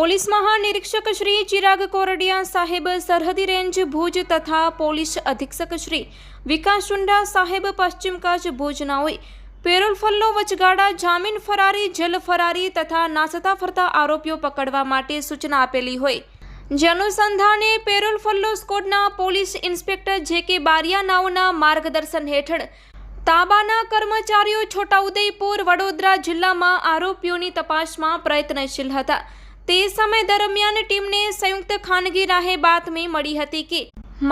Police મહાનિરીક્ષક Shri Chirag Kordia સાહેબ સરહદી range Bhuj તથા પોલીસ અધિક્ષક શ્રી વિકાસ ચુંડા સાહેબ પશ્ચિમ કચ્છ ભુજનાઓએ પેરોલ ફલ્લો વચગાળા જામીન ફરારી જેલ ફરારી તથા નાસતા ફરતા આરોપીઓ પકડવા માટે સૂચના આપેલી હોય જે અનુસંધાને પેરોલ ફલ્લો સ્કોડના પોલીસ ઇન્સ્પેક્ટર જે કે બારિયા નાઓના માર્ગદર્શન હેઠળ તાબાના કર્મચારીઓ છોટાઉદેપુર વડોદરા જિલ્લામાં આરોપીઓની તપાસમાં પ્રયત્નશીલ હતા। તે સમય દરમિયાન ટીમને સંયુક્ત ખાનગી રાહે બાતમી મળી હતી કે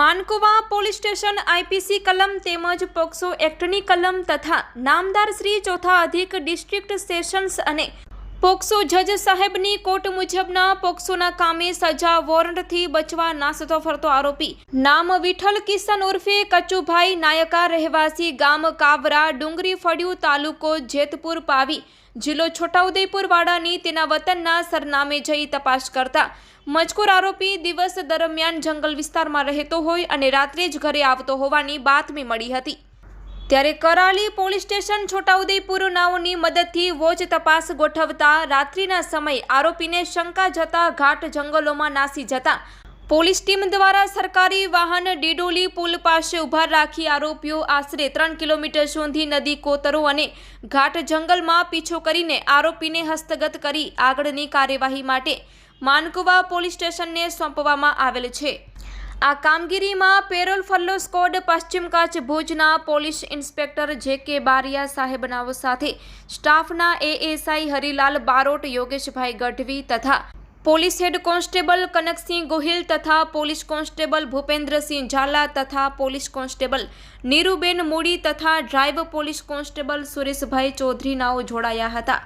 માનકુવા પોલીસ સ્ટેશન આઈપીસી કલમ તેમજ પોક્સો એક્ટની કલમ તથા નામદાર શ્રી ચોથા અધિક ડિસ્ટ્રિક્ટ સેશન્સ અને પોક્સો જજ સાહેબની કોર્ટ મુજબના પોક્સોના કામે સજા વોરંટથી બચવા નાસતો ફરતો આરોપી નામ વિઠ્ઠલ કિશન ઉર્ફે કચુભાઈ નાયકા રહેવાસી ગામ કાવરા ડુંગરી ફળિયું તાલુકો જેતપુર પાવી જિલ્લો છોટાઉદેપુર વાડાની તેના વતનના સરનામે જઈ તપાસ કરતા મજકૂર આરોપી દિવસ દરમિયાન જંગલ વિસ્તારમાં રહેતો હોય અને રાત્રે જ ઘરે આવતો હોવાની બાતમી મળી હતી। ત્યારે કરાલી પોલીસ સ્ટેશન છોટાઉદેપુર નાઓની મદદથી વોચ તપાસ ગોઠવતા રાત્રિના સમયે આરોપીને શંકા જતા ઘાટ જંગલોમાં નાસી જતા પોલીસ ટીમ દ્વારા સરકારી વાહન ડીડોલી પુલ પાસે ઉભા રાખી આરોપીઓ આશરે 3 કિલોમીટર સુધી નદી કોતરો અને ઘાટ જંગલમાં પીછો કરીને આરોપીને હસ્તગત કરી આગળની કાર્યવાહી માટે માનકુવા પોલીસ સ્ટેશનને સોંપવામાં આવેલ છે। આ કામગીરીમાં પેરોલ ફલ્લો સ્કોડ પશ્ચિમ કચ્છ ભુજના પોલીસ ઇન્સ્પેક્ટર જે કે બારિયા સાહેબનાઓ સાથે સ્ટાફના એએસઆઈ હરિલાલ બારોટ યોગેશભાઈ ગઢવી તથા police head constable Kanaksinh Gohil તથા પોલીસ કોન્સ્ટેબલ ભૂપેન્દ્રસિંહ ઝાલા તથા પોલીસ કોન્સ્ટેબલ નીરુબેન મૂડી તથા drive police constable Sureshbhai Chaudhary નાઓ જોડાયા હતા।